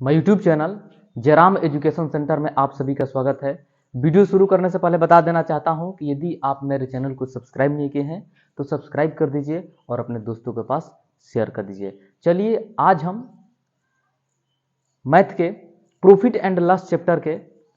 मैं YouTube channel Jairam education centre में आप सभी का स्वागत है। वीडियो शुरू करने से पहले बता देना चाहता हूं कि यदि आप मेरे चैनल को सब्सक्राइब नहीं किए हैं तो सब्सक्राइब कर दीजिए और अपने दोस्तों के पास शेयर कर दीजिए। चलिए आज हम मैथ के प्रॉफिट एंड लॉस चैप्टर के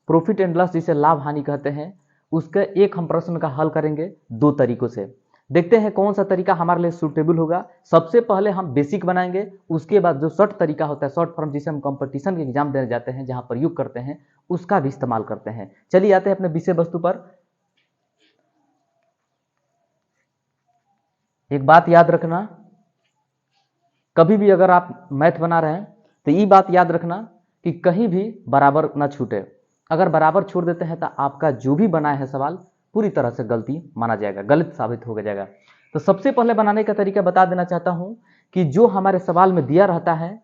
प्रॉफिट एंड लॉस जिसे लाभ हानि कहते हैं उसका एक हम प्रश्न का हल करेंगे दो तरीकों से। देखते हैं कौन सा तरीका हमारे लिए सूटेबल होगा। सबसे पहले हम बेसिक बनाएंगे, उसके बाद जो शॉर्ट तरीका होता है, शॉर्ट फॉर्म जिसे हम कंपटीशन के एग्जाम देने जाते हैं जहां प्रयोग करते हैं, उसका भी इस्तेमाल करते हैं। चलिए आते हैं अपने विषय वस्तु पर। एक बात याद रखना, कभी भी अगर आप मैथ बना रहे हैं तो ये बात याद रखना कि कहीं भी बराबर ना छूटे। अगर बराबर छोड़ देते हैं तो आपका जो भी बनाया है सवाल पूरी तरह से गलती माना जाएगा, गलत साबित हो जाएगा। तो सबसे पहले बनाने का तरीका बता देना चाहता हूं कि जो हमारे सवाल में दिया रहता है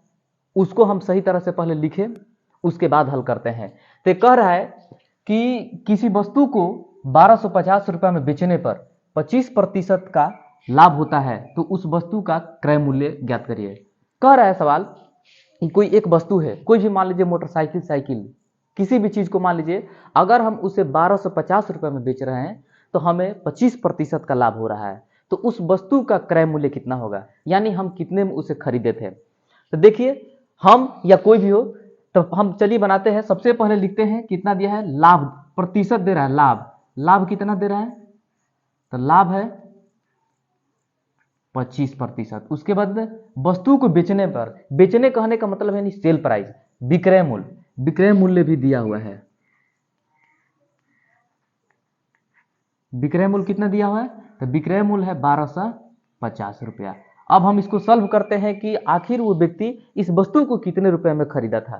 उसको हम सही तरह से पहले लिखें, उसके बाद हल करते हैं। तो कह रहा है कि किसी वस्तु को 1250 रुपये में बेचने पर 25% का लाभ होता है तो उस वस्तु का क्रय मूल्य ज्ञात करिए। कह रहा है सवाल कि कोई एक वस्तु है, कोई भी मान लीजिए मोटरसाइकिल, साइकिल, किसी भी चीज को मान लीजिए, अगर हम उसे 1250 रुपये में बेच रहे हैं तो हमें 25% का लाभ हो रहा है, तो उस वस्तु का क्रय मूल्य कितना होगा, यानी हम कितने में उसे खरीदे थे। तो देखिए हम या कोई भी हो तो हम चलिए बनाते हैं। सबसे पहले लिखते हैं कितना दिया है, लाभ, प्रतिशत दे रहा है, लाभ कितना दे रहा है, तो लाभ है 25%। उसके बाद वस्तु को बेचने पर, बेचने कहने का मतलब है नहीं सेल प्राइस, विक्रय मूल्य, विक्रय मूल्य भी दिया हुआ है। विक्रय मूल्य कितना दिया हुआ है, तो विक्रय मूल्य है 1250 रुपया। अब हम इसको सॉल्व करते हैं कि आखिर वो व्यक्ति इस वस्तु को कितने रुपए में खरीदा था।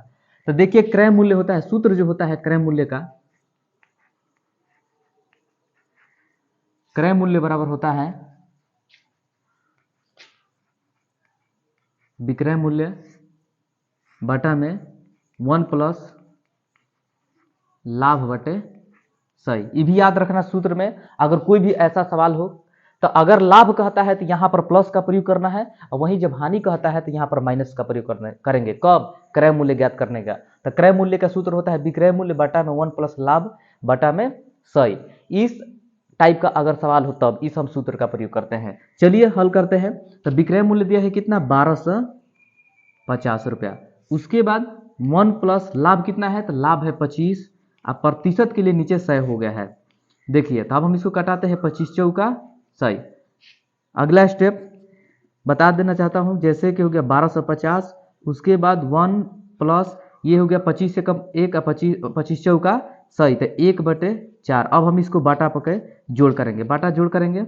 तो देखिए क्रय मूल्य होता है, सूत्र जो होता है क्रय मूल्य का, क्रय मूल्य बराबर होता है विक्रय मूल्य बटा में 1 प्लस लाभ बटे सही। ये भी याद रखना सूत्र में, अगर कोई भी ऐसा सवाल हो तो अगर लाभ कहता है तो यहां पर प्लस का प्रयोग करना है, और वहीं जब हानि कहता है तो यहां पर माइनस का प्रयोग करेंगे। कब, क्रय मूल्य ज्ञात करने का। तो क्रय मूल्य का सूत्र होता है विक्रय मूल्य बटा में 1 प्लस लाभ बटा में सही। इस टाइप का अगर सवाल हो तब इस हम सूत्र का प्रयोग करते हैं। चलिए हल करते हैं। तो विक्रय मूल्य दिया है कितना, 1250 रुपया। उसके बाद 1 प्लस लाभ कितना है, तो लाभ है 25, अब प्रतिशत के लिए नीचे 100 हो गया है। देखिए तो अब हम इसको कटाते हैं, 25 चौका 100। अगला स्टेप बता देना चाहता हूं, जैसे कि हो गया 1250, उसके बाद 1 प्लस ये हो गया 25 से कम 1, 25 चौका 100, तो 1/4। अब हम इसको बाटा पके जोड़ करेंगे, बाटा जोड़ करेंगे।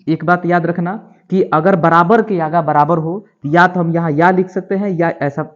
एक बात याद रखना कि अगर बराबर के आगे बराबर हो तो या तो हम यहाँ या लिख सकते हैं या ऐसा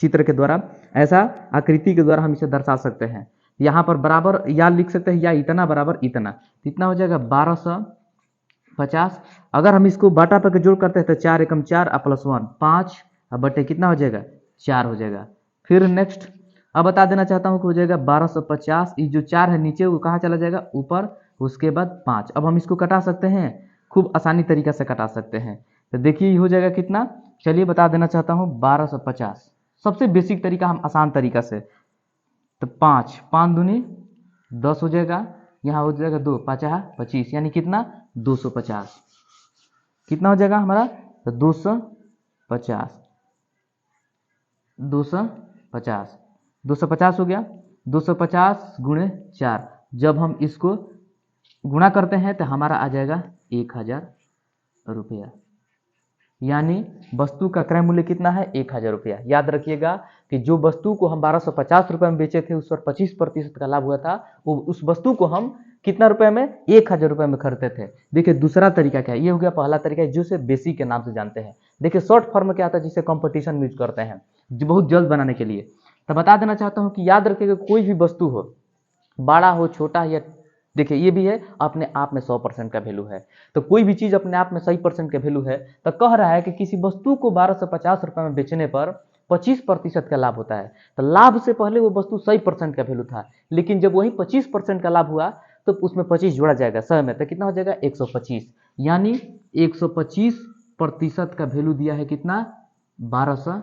चित्र के द्वारा, ऐसा आकृति के द्वारा हम इसे दर्शा सकते हैं। यहाँ पर बराबर या लिख सकते हैं या इतना बराबर इतना, कितना हो जाएगा 1250। अगर हम इसको बाटा पर जोड़ करते हैं तो 4 एकम 4 प्लस 1 5 बटे कितना हो जाएगा 4 हो जाएगा। फिर नेक्स्ट अब बता देना चाहता हूँ कि हो जाएगा 1250, ये जो 4 है नीचे वो कहाँ चला जाएगा ऊपर, उसके बाद 5। अब हम इसको कटा सकते हैं, खूब आसानी तरीका से कटा सकते हैं। तो देखिए हो जाएगा कितना, चलिए बता देना चाहता हूँ 1250, सबसे बेसिक तरीका, हम आसान तरीका से। तो 5 5 दूनी 10 हो जाएगा, यहाँ हो जाएगा 2 5 25, यानी कितना 250। कितना हो जाएगा हमारा, तो 250 250 हो गया। 250 गुणे 4, जब हम इसको गुणा करते हैं तो हमारा आ जाएगा 1000 रुपया, यानी वस्तु का क्रय मूल्य कितना है 1000 रुपया। याद रखिएगा कि जो वस्तु को हम 1250 रुपये में बेचे थे उस पर 25% का लाभ हुआ था, वो उस वस्तु को हम कितना रुपए में, 1000 रुपये में खरीदते थे। देखिए दूसरा तरीका क्या है, ये हो गया पहला तरीका जिसे बेसिक के नाम से जानते हैं। देखिए शॉर्ट फॉर्म क्या आता है जिसे कंपटीशन में यूज करते हैं जो बहुत जल्द बनाने के लिए। तो बता देना चाहता हूँ कि याद रखिएगा कोई भी वस्तु हो, बड़ा हो छोटा, या देखिए ये भी है अपने आप में 100% का वैल्यू है, तो कोई भी चीज अपने आप में 100% का वैल्यू है। तो कह रहा है कि किसी वस्तु को 1250 रुपये में बेचने पर 25% का लाभ होता है। तो लाभ से पहले वो वस्तु 100% का वैल्यू था, लेकिन जब वही 25% का लाभ हुआ तो उसमें 25 जोड़ा जाएगा 100 में, तो कितना हो जाएगा 125, यानी 125% का वैल्यू दिया है कितना 1250।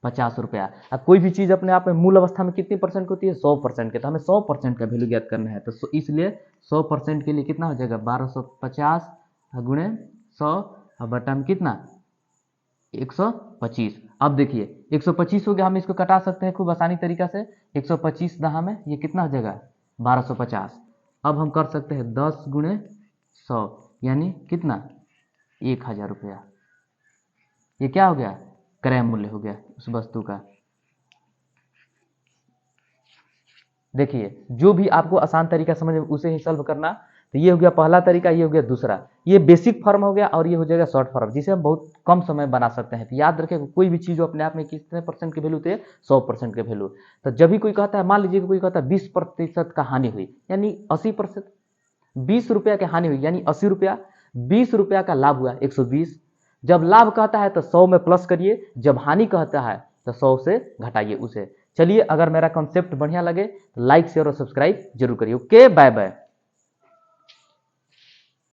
50 रुपया। अब कोई भी चीज़ अपने आप में मूल अवस्था में कितनी परसेंट होती है? 100% के। तो हमें 100% का वैल्यू ज्ञात करना है, तो इसलिए 100% के लिए कितना हो जाएगा? 1250 गुणे 100 और बटा में कितना? 125। अब देखिए 125 हो गया, हम इसको कटा सकते हैं खूब आसानी तरीका से। 125 दहा में ये कितना हो जाएगा? 1250। अब हम कर सकते हैं 10 गुणे 100 यानी कितना? 1000 रुपया। ये क्या हो गया? क्रय मूल्य हो गया उस वस्तु का। देखिए जो भी आपको आसान तरीका समझ उसे ही सॉल्व करना। तो ये हो गया पहला तरीका, ये हो गया दूसरा। ये बेसिक फॉर्म हो गया और ये हो जाएगा शॉर्ट फॉर्म, जिसे हम बहुत कम समय बना सकते हैं। तो याद रखें कोई भी चीज़ अपने आप में कितने परसेंट की वैल्यू थे? 100% के वैल्यू। तो जब भी कोई कहता है, मान लीजिए कोई कहता है 20% का हानि हुई यानी 80%, 20 रुपया की हानि हुई यानी 80 रुपया, 20 रुपया का लाभ हुआ 120। जब लाभ कहता है तो 100 में प्लस करिए, जब हानि कहता है तो 100 से घटाइए उसे। चलिए, अगर मेरा कॉन्सेप्ट बढ़िया लगे तो लाइक शेयर और सब्सक्राइब जरूर करिए। Okay, bye bye.